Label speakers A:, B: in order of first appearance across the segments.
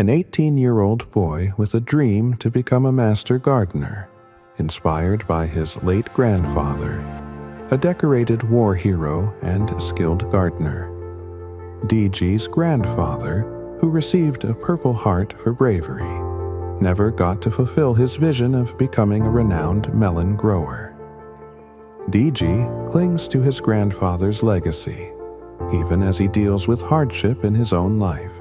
A: an 18-year-old boy with a dream to become a master gardener, inspired by his late grandfather, a decorated war hero and skilled gardener. DG's grandfather, who received a Purple Heart for bravery, never got to fulfill his vision of becoming a renowned melon grower. DG clings to his grandfather's legacy, even as he deals with hardship in his own life.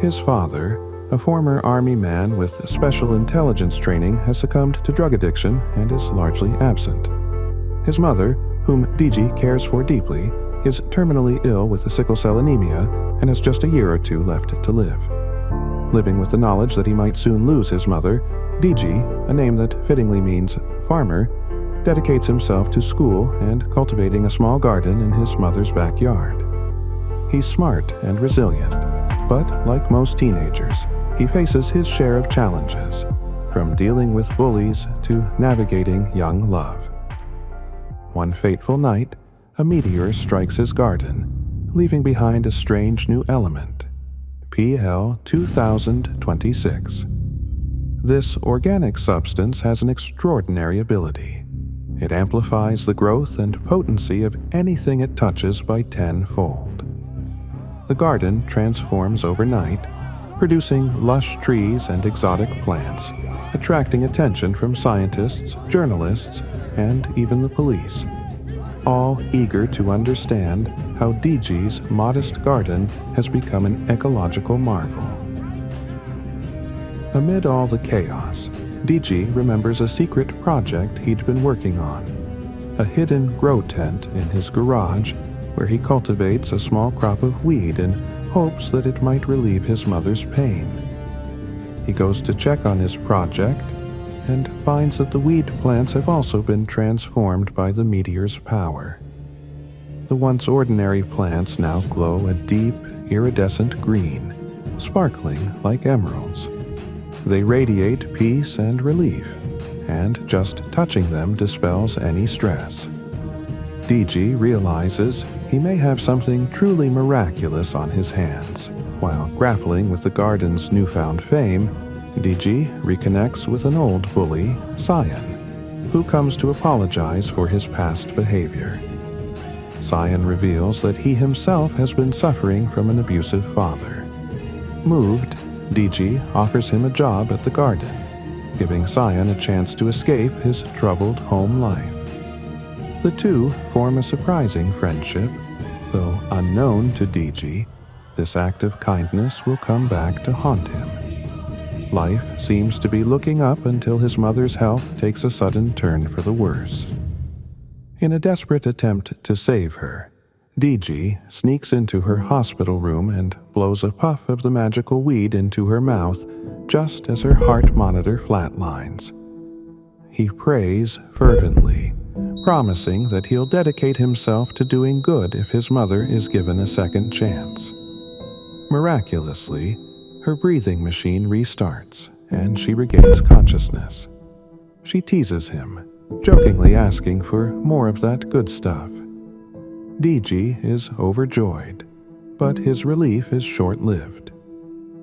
A: His father, a former army man with special intelligence training, has succumbed to drug addiction and is largely absent. His mother, whom DG cares for deeply, is terminally ill with sickle cell anemia and has just a year or two left to live. Living with the knowledge that he might soon lose his mother, DG, a name that fittingly means farmer, dedicates himself to school and cultivating a small garden in his mother's backyard. He's smart and resilient, but like most teenagers, he faces his share of challenges, from dealing with bullies to navigating young love. One fateful night, a meteor strikes his garden, leaving behind a strange new element, PL 2026. This organic substance has an extraordinary ability. It amplifies the growth and potency of anything it touches by 10-fold. The garden transforms overnight, producing lush trees and exotic plants, attracting attention from scientists, journalists, and even the police, all eager to understand how DG's modest garden has become an ecological marvel. Amid all the chaos, DG remembers a secret project he'd been working on, a hidden grow tent in his garage where he cultivates a small crop of weed in hopes that it might relieve his mother's pain. He goes to check on his project and finds that the weed plants have also been transformed by the meteor's power. The once ordinary plants now glow a deep, iridescent green, sparkling like emeralds. They radiate peace and relief, and just touching them dispels any stress. DG realizes he may have something truly miraculous on his hands. While grappling with the garden's newfound fame, DG reconnects with an old bully, Cyan, who comes to apologize for his past behavior. Cyan reveals that he himself has been suffering from an abusive father. Moved, DG offers him a job at the garden, giving Cyan a chance to escape his troubled home life. The two form a surprising friendship, though unknown to DG, this act of kindness will come back to haunt him. Life seems to be looking up until his mother's health takes a sudden turn for the worse. In a desperate attempt to save her, DG sneaks into her hospital room and blows a puff of the magical weed into her mouth just as her heart monitor flatlines. He prays fervently, promising that he'll dedicate himself to doing good if his mother is given a second chance. Miraculously, her breathing machine restarts, and she regains consciousness. She teases him, jokingly asking for more of that good stuff. DG is overjoyed, but his relief is short-lived.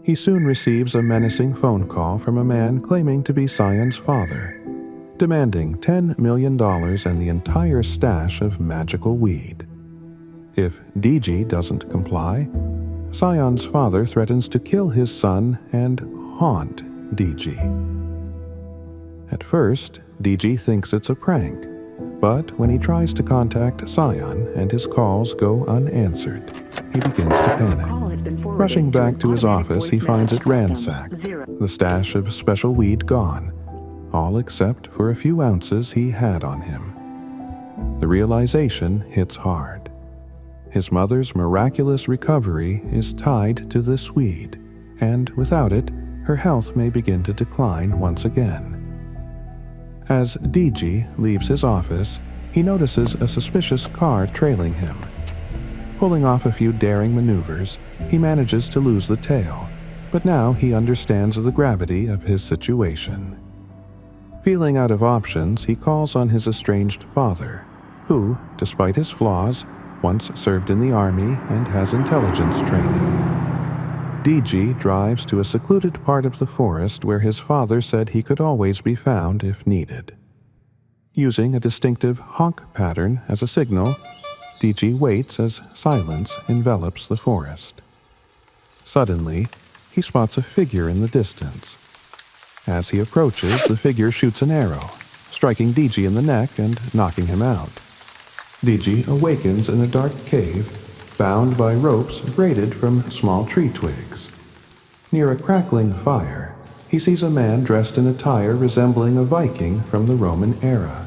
A: He soon receives a menacing phone call from a man claiming to be Cyan's father, demanding $10 million and the entire stash of magical weed. If DG doesn't comply, Cyan's father threatens to kill his son and haunt DG. At first, DG thinks it's a prank, but when he tries to contact Cyan and his calls go unanswered, he begins to panic. Rushing back to his office, he finds it ransacked, the stash of special weed gone, all except for a few ounces he had on him. The realization hits hard. His mother's miraculous recovery is tied to this weed, and without it, her health may begin to decline once again. As DG leaves his office, he notices a suspicious car trailing him. Pulling off a few daring maneuvers, he manages to lose the tail, but now he understands the gravity of his situation. Feeling out of options, he calls on his estranged father, who, despite his flaws, once served in the army and has intelligence training. DG drives to a secluded part of the forest where his father said he could always be found if needed. Using a distinctive honk pattern as a signal, DG waits as silence envelops the forest. Suddenly, he spots a figure in the distance. As he approaches, the figure shoots an arrow, striking DG in the neck and knocking him out. DG awakens in a dark cave, bound by ropes braided from small tree twigs. Near a crackling fire, he sees a man dressed in attire resembling a Viking from the Roman era.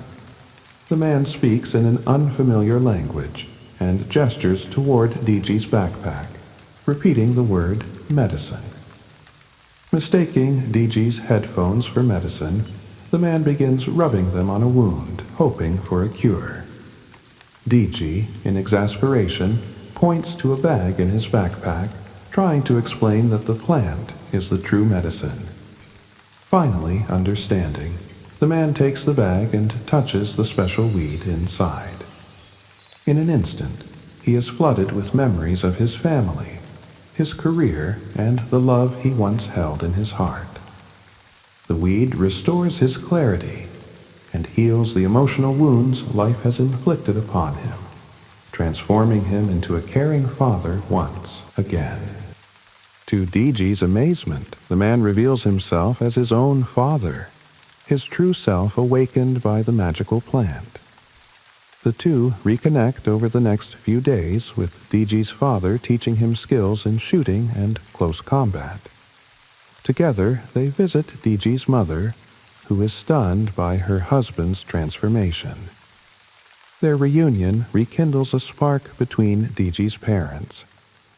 A: The man speaks in an unfamiliar language and gestures toward DG's backpack, repeating the word medicine. Mistaking DG's headphones for medicine, the man begins rubbing them on a wound, hoping for a cure. DG, in exasperation, points to a bag in his backpack, trying to explain that the plant is the true medicine. Finally, understanding, the man takes the bag and touches the special weed inside. In an instant, he is flooded with memories of his family, his career, and the love he once held in his heart. The weed restores his clarity and heals the emotional wounds life has inflicted upon him, transforming him into a caring father once again. To DG's amazement, the man reveals himself as his own father, his true self awakened by the magical plant. The two reconnect over the next few days, with DG's father teaching him skills in shooting and close combat. Together, they visit DG's mother, who is stunned by her husband's transformation. Their reunion rekindles a spark between DG's parents,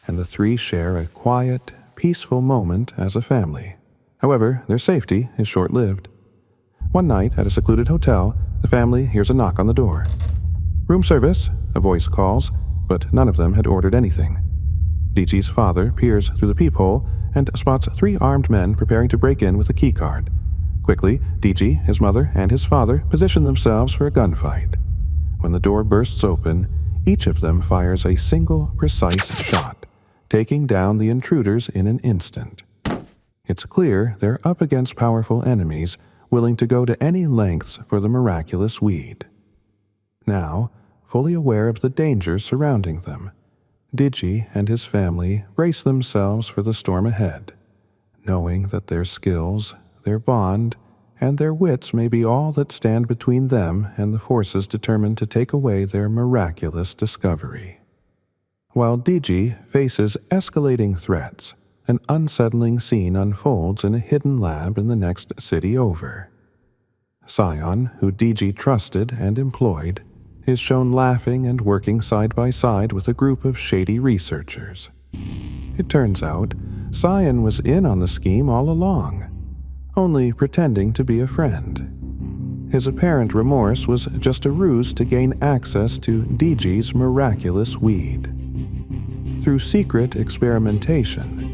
A: and the three share a quiet, peaceful moment as a family. However, their safety is short-lived. One night, at a secluded hotel, the family hears a knock on the door. "Room service," a voice calls, but none of them had ordered anything. DG's father peers through the peephole and spots three armed men preparing to break in with a keycard. Quickly, DG, his mother, and his father position themselves for a gunfight. When the door bursts open, each of them fires a single, precise shot, taking down the intruders in an instant. It's clear they're up against powerful enemies, willing to go to any lengths for the miraculous weed. Now, fully aware of the dangers surrounding them, Digi and his family brace themselves for the storm ahead, knowing that their skills, their bond, and their wits may be all that stand between them and the forces determined to take away their miraculous discovery. While Digi faces escalating threats, an unsettling scene unfolds in a hidden lab in the next city over. Sion, who Digi trusted and employed, is shown laughing and working side by side with a group of shady researchers. It turns out, Sion was in on the scheme all along, only pretending to be a friend. His apparent remorse was just a ruse to gain access to Digi's miraculous weed. Through secret experimentation,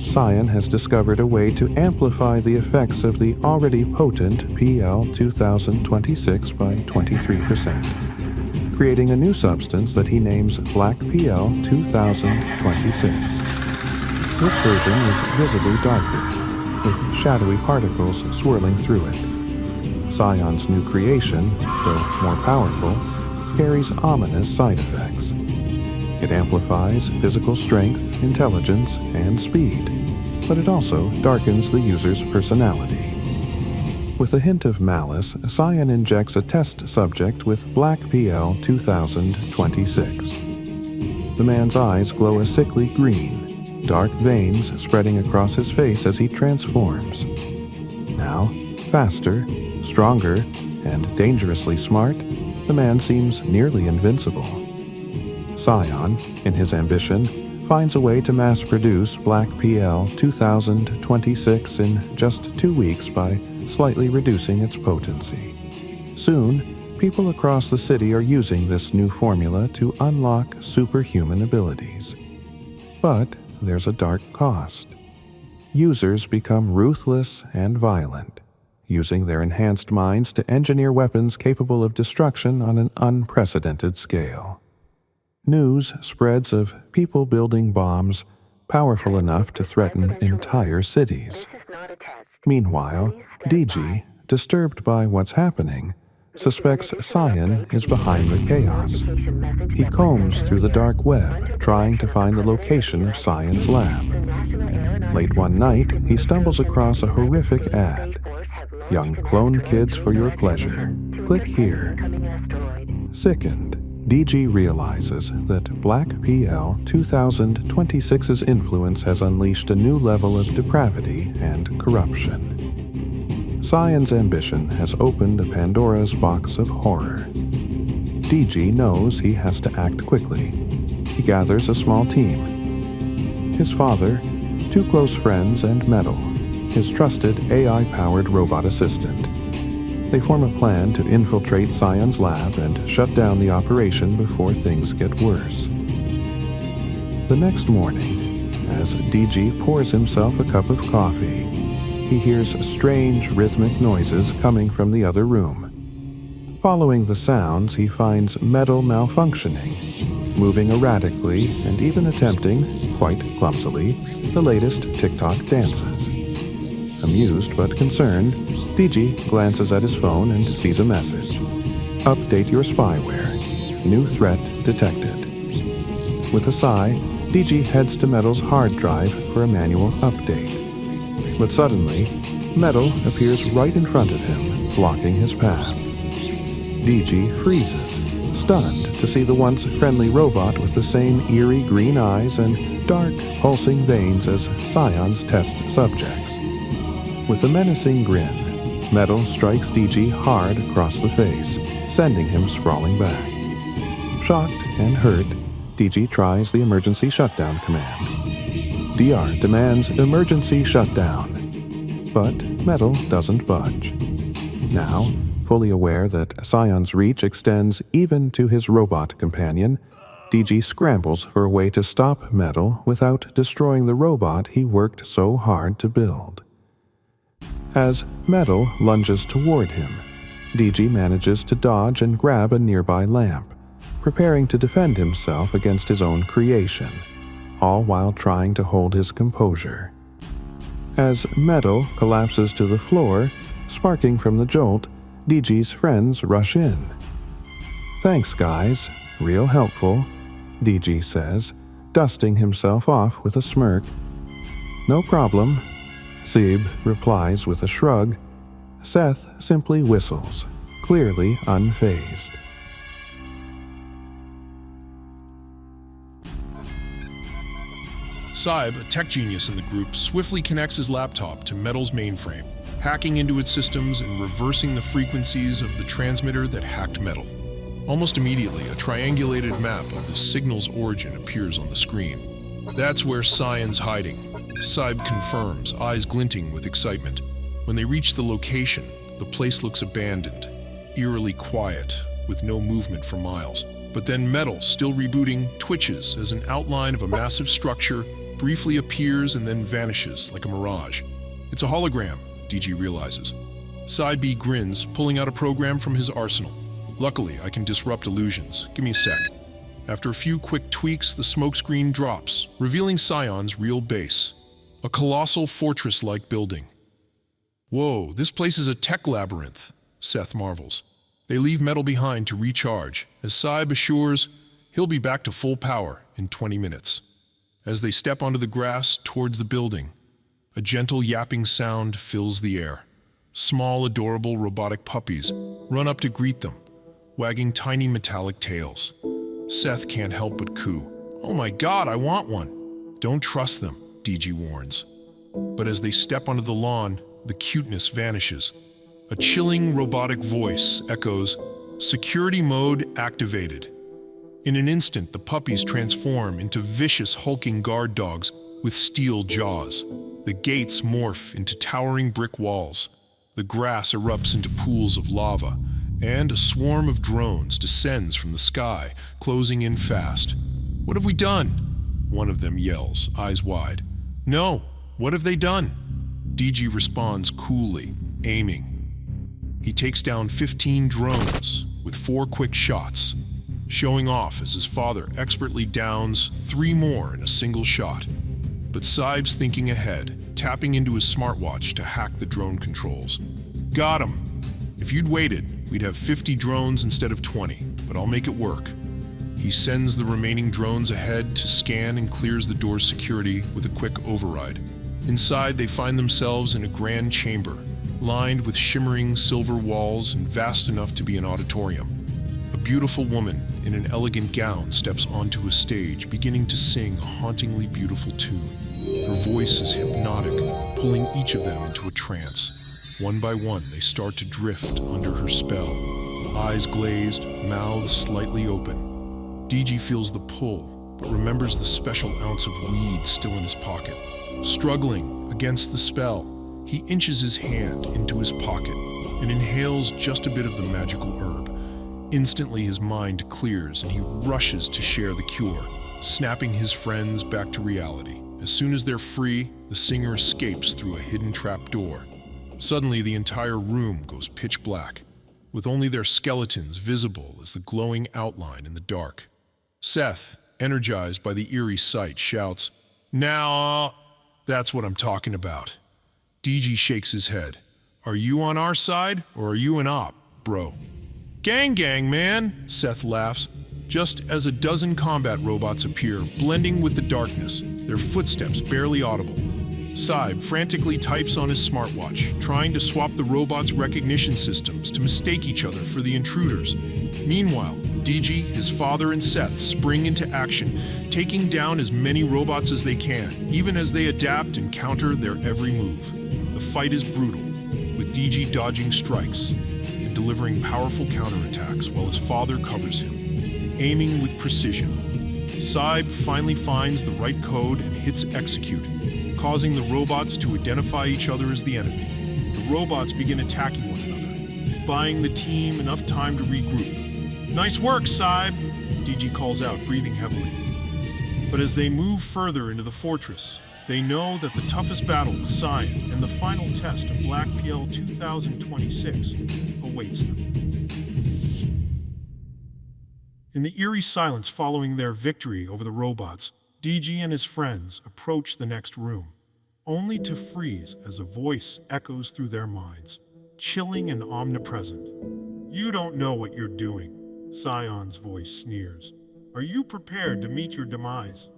A: Sion has discovered a way to amplify the effects of the already potent PL 2026 by 23%. Creating a new substance that he names Black PL 2026. This version is visibly darker, with shadowy particles swirling through it. Sion's new creation, though more powerful, carries ominous side effects. It amplifies physical strength, intelligence, and speed, but it also darkens the user's personality. With a hint of malice, Sion injects a test subject with Black PL 2026. The man's eyes glow a sickly green, dark veins spreading across his face as he transforms. Now, faster, stronger, and dangerously smart, the man seems nearly invincible. Sion, in his ambition, finds a way to mass-produce Black PL 2026 in just 2 weeks by slightly reducing its potency. Soon, people across the city are using this new formula to unlock superhuman abilities. But there's a dark cost. Users become ruthless and violent, using their enhanced minds to engineer weapons capable of destruction on an unprecedented scale. News spreads of people building bombs, powerful enough to threaten entire cities. Meanwhile, DG, disturbed by what's happening, suspects Cyan is behind the chaos. He combs through the dark web, trying to find the location of Cyan's lab. Late one night, he stumbles across a horrific ad. Young clone kids for your pleasure. Click here. Sickened, DG realizes that Black PL 2026's influence has unleashed a new level of depravity and corruption. Cyan's ambition has opened a Pandora's box of horror. DG knows he has to act quickly. He gathers a small team. His father, two close friends, and Metal, his trusted AI-powered robot assistant. They form a plan to infiltrate Cyan's lab and shut down the operation before things get worse. The next morning, as DG pours himself a cup of coffee, he hears strange rhythmic noises coming from the other room. Following the sounds, he finds Metal malfunctioning, moving erratically and even attempting, quite clumsily, the latest TikTok dances. Amused but concerned, DG glances at his phone and sees a message. Update your spyware. New threat detected. With a sigh, DG heads to Metal's hard drive for a manual update. But suddenly, Metal appears right in front of him, blocking his path. DG freezes, stunned to see the once friendly robot with the same eerie green eyes and dark, pulsing veins as Cyan's test subjects. With a menacing grin, Metal strikes DG hard across the face, sending him sprawling back. Shocked and hurt, DG tries the emergency shutdown command. DR demands emergency shutdown, but Metal doesn't budge. Now, fully aware that Cyan's reach extends even to his robot companion, DG scrambles for a way to stop Metal without destroying the robot he worked so hard to build. As Metal lunges toward him, DG manages to dodge and grab a nearby lamp, preparing to defend himself against his own creation, all while trying to hold his composure. As Metal collapses to the floor, sparking from the jolt, DG's friends rush in. Thanks, guys. Real helpful, DG says, dusting himself off with a smirk. No problem, Seb replies with a shrug. Seth simply whistles, clearly unfazed.
B: Saib, a tech genius in the group, swiftly connects his laptop to Metal's mainframe, hacking into its systems and reversing the frequencies of the transmitter that hacked Metal. Almost immediately, a triangulated map of the signal's origin appears on the screen. That's where Cyan's hiding, Saib confirms, eyes glinting with excitement. When they reach the location, the place looks abandoned, eerily quiet, with no movement for miles. But then Metal, still rebooting, twitches as an outline of a massive structure briefly appears and then vanishes like a mirage. It's a hologram, DG realizes. Saib grins, pulling out a program from his arsenal. Luckily, I can disrupt illusions. Give me a sec. After a few quick tweaks, the smokescreen drops, revealing Cyan's real base. A colossal fortress-like building. Whoa, this place is a tech labyrinth, Seth marvels. They leave Metal behind to recharge, as Saib assures he'll be back to full power in 20 minutes. As they step onto the grass towards the building, a gentle yapping sound fills the air. Small, adorable robotic puppies run up to greet them, wagging tiny metallic tails. Seth can't help but coo. Oh my God, I want one. Don't trust them, DG warns. But as they step onto the lawn, the cuteness vanishes. A chilling robotic voice echoes, "Security mode activated." In an instant, the puppies transform into vicious hulking guard dogs with steel jaws. The gates morph into towering brick walls. The grass erupts into pools of lava, and a swarm of drones descends from the sky, closing in fast. "What have we done?" one of them yells, eyes wide. "No, what have they done?" DG responds coolly, aiming. He takes down 15 drones with 4 quick shots, showing off as his father expertly downs 3 more in a single shot. but Saib's thinking ahead, tapping into his smartwatch to hack the drone controls. Got him! If you'd waited, we'd have 50 drones instead of 20, but I'll make it work. He sends the remaining drones ahead to scan and clears the door's security with a quick override. Inside, they find themselves in a grand chamber, lined with shimmering silver walls and vast enough to be an auditorium. A beautiful woman in an elegant gown steps onto a stage, beginning to sing a hauntingly beautiful tune. Her voice is hypnotic, pulling each of them into a trance. One by one, they start to drift under her spell, eyes glazed, mouths slightly open. DG feels the pull, but remembers the special ounce of weed still in his pocket. Struggling against the spell, he inches his hand into his pocket and inhales just a bit of the magical herb. Instantly, his mind clears and he rushes to share the cure, snapping his friends back to reality. As soon as they're free, the singer escapes through a hidden trapdoor. Suddenly, the entire room goes pitch black, with only their skeletons visible as the glowing outline in the dark. Seth, energized by the eerie sight, shouts, "Now, that's what I'm talking about." DG shakes his head. "Are you on our side, or are you an op, bro?" Gang, man," Seth laughs, just as a dozen combat robots appear, blending with the darkness, their footsteps barely audible. Saib frantically types on his smartwatch, trying to swap the robots' recognition systems to mistake each other for the intruders. Meanwhile, DG, his father, and Seth spring into action, taking down as many robots as they can, even as they adapt and counter their every move. The fight is brutal, with DG dodging strikes and delivering powerful counterattacks while his father covers him, aiming with precision. Saib finally finds the right code and hits execute, causing the robots to identify each other as the enemy. The robots begin attacking one another, buying the team enough time to regroup. "Nice work, Saib," DG calls out, breathing heavily. But as they move further into the fortress, they know that the toughest battle with Cyan and the final test of Black PL 2026 awaits them. In the eerie silence following their victory over the robots, DG and his friends approach the next room, only to freeze as a voice echoes through their minds, chilling and omnipresent. "You don't know what you're doing," Sion's voice sneers. "Are you prepared to meet your demise?"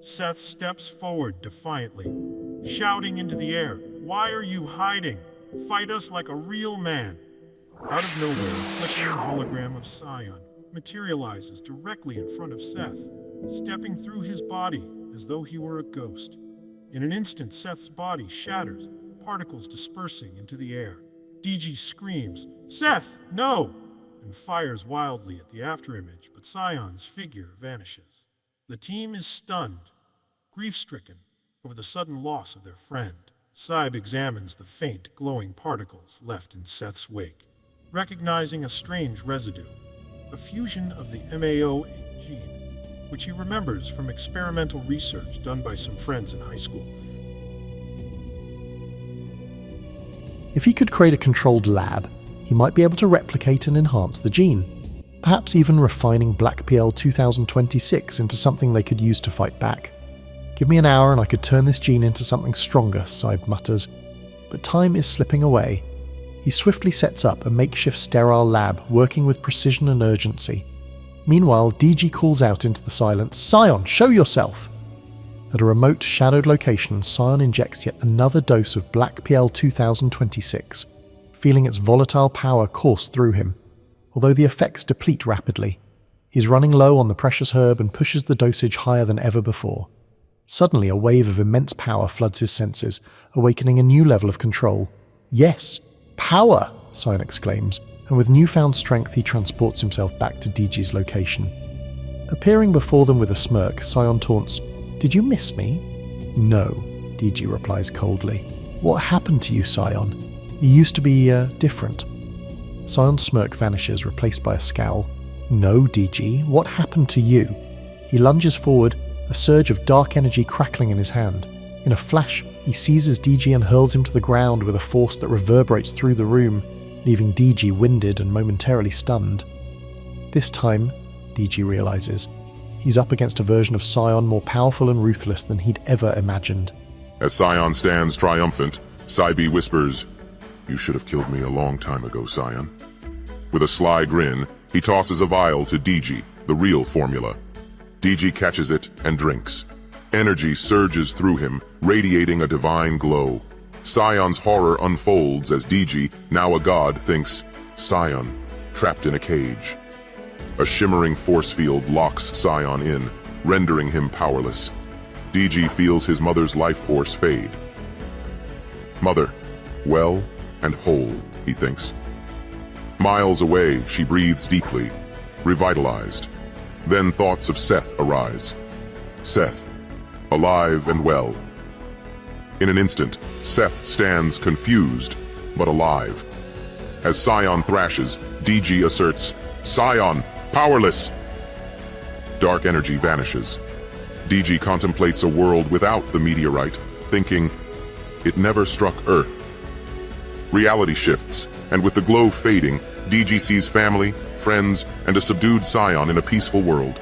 B: Seth steps forward defiantly, shouting into the air, "Why are you hiding? Fight us like a real man." Out of nowhere, a flickering hologram of Sion materializes directly in front of Seth, stepping through his body as though he were a ghost. In an instant, Seth's body shatters, particles dispersing into the air. DG screams, "Seth, no!" and fires wildly at the afterimage, but Sion's figure vanishes. The team is stunned, grief-stricken over the sudden loss of their friend. Saib examines the faint, glowing particles left in Seth's wake, recognizing a strange residue, a fusion of the MAO gene, which he remembers from experimental research done by some friends in high school.
C: If he could create a controlled lab, he might be able to replicate and enhance the gene, perhaps even refining Black PL 2026 into something they could use to fight back. "Give me an hour and I could turn this gene into something stronger," Saib mutters. But time is slipping away. He swiftly sets up a makeshift sterile lab, working with precision and urgency. Meanwhile, DG calls out into the silence, "Sion, show yourself!" At a remote, shadowed location, Sion injects yet another dose of Black PL 2026, feeling its volatile power course through him. Although the effects deplete rapidly, he's running low on the precious herb and pushes the dosage higher than ever before. Suddenly, a wave of immense power floods his senses, awakening a new level of control. "Yes, power!" Sion exclaims, and with newfound strength he transports himself back to DG's location. Appearing before them with a smirk, Sion taunts, "Did you miss me?" "No," DG replies coldly. "What happened to you, Sion? You used to be, different." Sion's smirk vanishes, replaced by a scowl. "No, DG, what happened to you?" He lunges forward, a surge of dark energy crackling in his hand. In a flash, he seizes DG and hurls him to the ground with a force that reverberates through the room, leaving DG winded and momentarily stunned. This time, DG realizes, he's up against a version of Scion more powerful and ruthless than he'd ever imagined.
D: As Scion stands triumphant, Cybe whispers, "You should have killed me a long time ago, Scion." With a sly grin, he tosses a vial to DG, the real formula. DG catches it and drinks. Energy surges through him, radiating a divine glow. Scion's horror unfolds as DG, now a god, thinks, Scion, trapped in a cage. A shimmering force field locks Scion in, rendering him powerless. DG feels his mother's life force fade. Mother, well and whole, he thinks. Miles away, she breathes deeply, revitalized. Then thoughts of Seth arise. Seth, alive and well. In an instant, Seth stands confused, but alive. As Scion thrashes, DG asserts, Scion, powerless! Dark energy vanishes. DG contemplates a world without the meteorite, thinking, it never struck Earth. Reality shifts, and with the glow fading, DG sees family, friends, and a subdued Scion in a peaceful world.